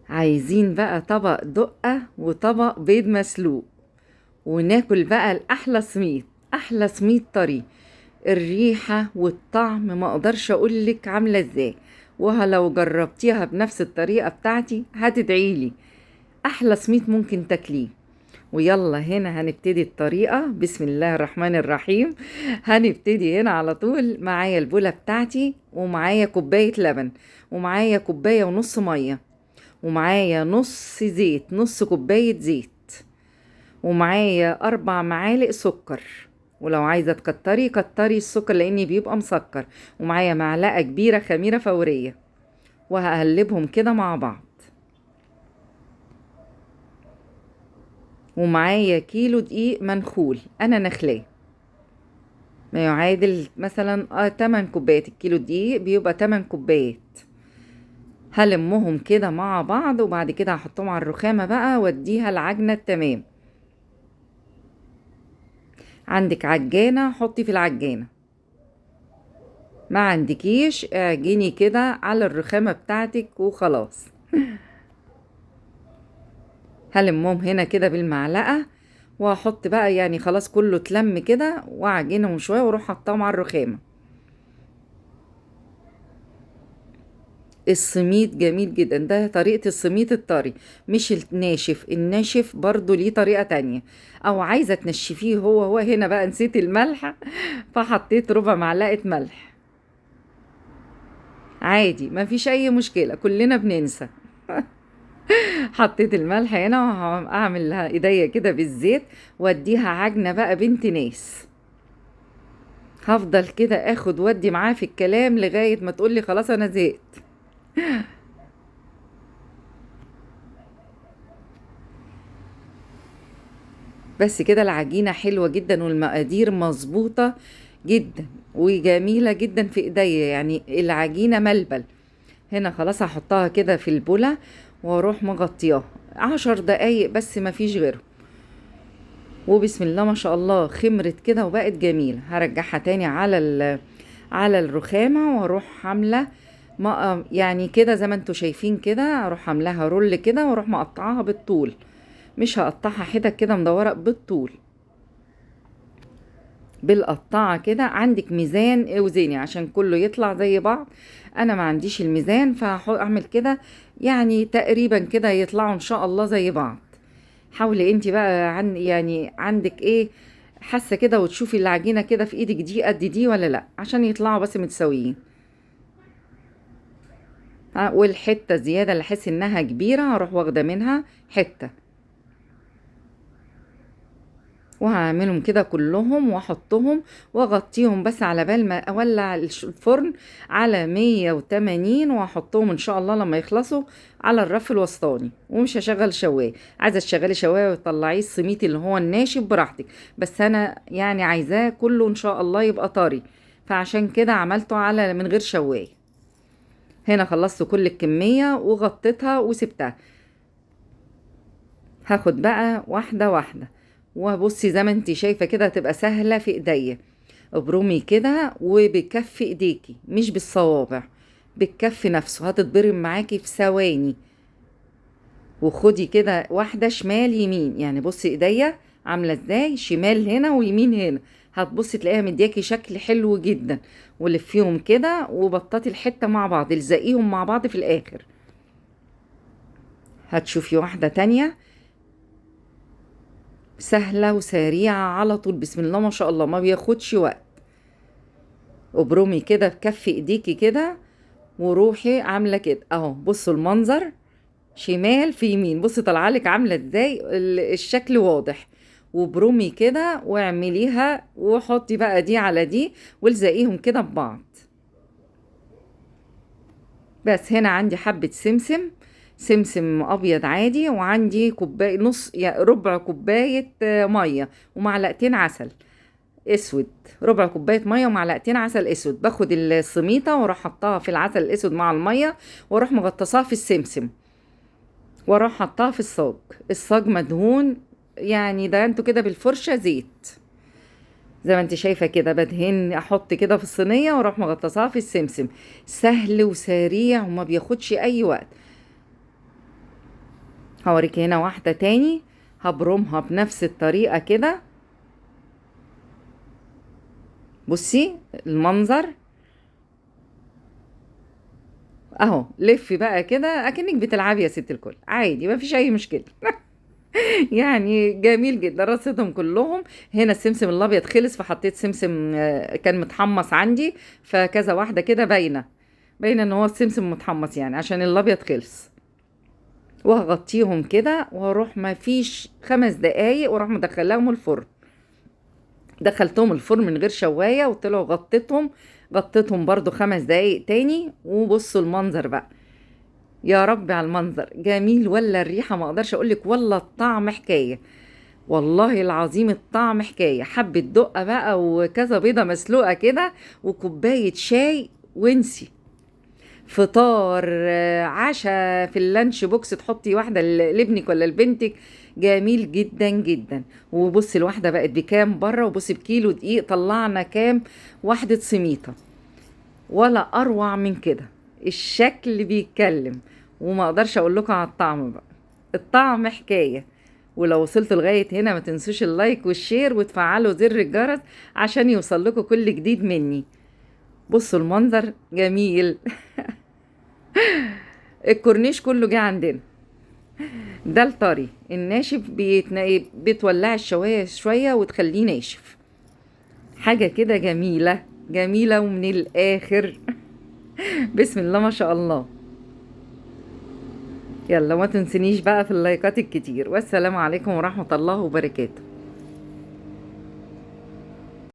عايزين بقى طبق دقة وطبق بيض مسلوق، وناكل بقى الأحلى سميط، أحلى سميط طري. الريحة والطعم ما اقدرش اقولك عاملة ازاي، ولو جربتيها بنفس الطريقة بتاعتي هتدعيلي. احلى سميط ممكن تاكليه. ويلا هنا هنبتدي الطريقة. بسم الله الرحمن الرحيم. هنبتدي هنا على طول. معايا البولة بتاعتي، ومعايا كوباية لبن، ومعايا كوباية ونص مية، ومعايا نص زيت، نص كوباية زيت، ومعايا 4 معالق سكر. ولو عايزة تكتري كتري السكر لاني بيبقى مسكر. ومعايا معلقة كبيرة خميرة فورية، وهقلبهم كده مع بعض. ومعايا كيلو دقيق منخول انا نخلاه، ما يعادل مثلا 8 كوبايات. الكيلو دقيق بيبقى 8 كوبايات. هلمهم كده مع بعض، وبعد كده هحطهم على الرخامة بقى واديها العجنة التمام. عندك عجانة حطي في العجانة، ما عندكيش اعجني كده على الرخامة بتاعتك وخلاص. هلمهم هنا كده بالمعلقة، وهحط بقى يعني خلاص كله اتلم كده، واعجنهم شوية واروح حطاهم على الرخامة. السميط جميل جدا، ده طريقة السميط الطري مش الناشف. الناشف برضو ليه طريقة تانية، او عايزة تنشفيه. هو هنا بقى نسيت الملح فحطيت ربع معلقة ملح. عادي ما فيش اي مشكلة، كلنا بننسى. حطيت الملح هنا، وهعمل لها ايديا كده بالزيت، واديها عجنة بقى بنت ناس. هفضل كده اخد ودي معاه في الكلام لغاية ما تقولي خلاص انا زهقت. بس كده العجينة حلوة جدا، والمقادير مظبوطة جدا وجميلة جدا في ايديا، يعني العجينة ملبل. هنا خلاص هحطها كده في البولة، واروح مغطياها 10 دقايق بس، ما فيش غيره. وبسم الله ما شاء الله خمرت كده وبقت جميلة. هرجعها تاني على الرخامة، واروح عاملة ما يعني كده زي ما انتوا شايفين كده. اروح عاملاها رول كده، واروح مقطعاها بالطول، مش هقطعها حتت كده مدورة، بالطول بالقطاعة كده. عندك ميزان اوزني عشان كله يطلع زي بعض. انا ما عنديش الميزان، فهعمل كده يعني تقريبا كده يطلعوا ان شاء الله زي بعض. حاولي انت بقى يعني عندك ايه، حاسه كده، وتشوفي العجينه كده في ايدك دي قد دي ولا لا، عشان يطلعوا بس متساويين. ها، والحته زياده اللي احس انها كبيره هروح واخده منها حته، وهعملهم كده كلهم واحطهم واغطيهم بس على بال ما اولع الفرن على 180، واحطهم ان شاء الله لما يخلصوا على الرف الوسطاني. ومش هشغل شوايه. عايزه تشغلي شوايه وتطلعيه السميط اللي هو الناشف براحتك، بس انا يعني عايزاه كله ان شاء الله يبقى طري، فعشان كده عملته على من غير شوايه. هنا خلصت كل الكميه وغطيتها وسبتها. هاخد بقى واحدة واحدة، وبصي زي ما انتي شايفة كده هتبقى سهلة في ايديا. ابرمي كده وبكف ايديكي مش بالصوابع، بالكف نفسه هتتضرب معاكي في ثواني. وخدي كده واحدة شمال يمين، يعني بصي ايديا عاملة ازاي، شمال هنا ويمين هنا. هتبصي تلاقيها مدياكي شكل حلو جدا. ولفيهم كده وبططي الحتة مع بعض، الزقيهم مع بعض في الاخر. هتشوفي واحدة تانية سهلة وسريعة على طول. بسم الله ما شاء الله ما بياخدش وقت. ابرمي كده بكف ايديكي كده، وروحي عاملة كده اهو. بصوا المنظر، شمال في يمين، بصي طلعلك عاملة ازاي، الشكل واضح. وبرمي كده واعمليها، وحطي بقى دي على دي، والزقيهم كده ببعض. بس هنا عندي حبة سمسم، سمسم ابيض عادي، وعندي كوباية نص يعني ربع كوباية مية، ومعلقتين عسل اسود. ربع كوبايه ميه ومعلقتين عسل اسود. باخد السميطه واروح حطاها في العسل الاسود مع الميه، واروح مغطساها في السمسم، واروح حطاها في الصاج. الصاج مدهون، يعني ده انتوا كده بالفرشه زيت زي ما انت شايفه كده. بدهن احط كده في الصينيه، واروح مغطساها في السمسم. سهل وسريع وما بياخدش اي وقت. هوريك هنا واحدة تاني هبرمها بنفس الطريقة كده. بصي المنظر اهو. لفي بقى كده اكنك بتلعبي يا ست الكل، عادي مفيش اي مشكلة. يعني جميل جدا، رصيتهم كلهم. هنا السمسم الابيض خلص فحطيت سمسم كان متحمص عندي، فكذا واحده كده باينه ان هو السمسم متحمص يعني عشان الابيض خلص. وهغطيهم كده واروح ما فيش 5 دقايق واروح مدخلاهم الفرن. دخلتهم الفرن من غير شوايه وطلعوا. غطيتهم برضو 5 دقايق تاني. وبصوا المنظر بقى، يا رب على المنظر جميل، ولا الريحه ما اقدرش اقولك، ولا الطعم حكايه. والله العظيم الطعم حكاية. حبة دقة بقى وكذا بيضة مسلوقة كده وكوباية شاي وانسي. فطار عشاء في اللانش بوكس تحطي واحدة لابنك ولا لبنتك. جميل جدا جدا. وبصي الواحدة بقت بكام بره، وبصي بكيلو دقيق طلعنا كام واحدة سميطة. ولا أروع من كده. الشكل بيتكلم. وما اقدرش اقول لكم على الطعم بقى. الطعم حكاية. ولو وصلت لغاية هنا ما تنسوش اللايك والشير وتفعلوا زر الجرس عشان يوصل لكم كل جديد مني. بصوا المنظر جميل. الكورنيش كله جه عندنا. ده الطري الناشف بتولع الشواية شوية وتخليه ناشف. حاجة كده جميلة جميلة ومن الآخر. بسم الله ما شاء الله. يلا ما تنسنيش بقى في اللايكات الكتير، والسلام عليكم ورحمة الله وبركاته.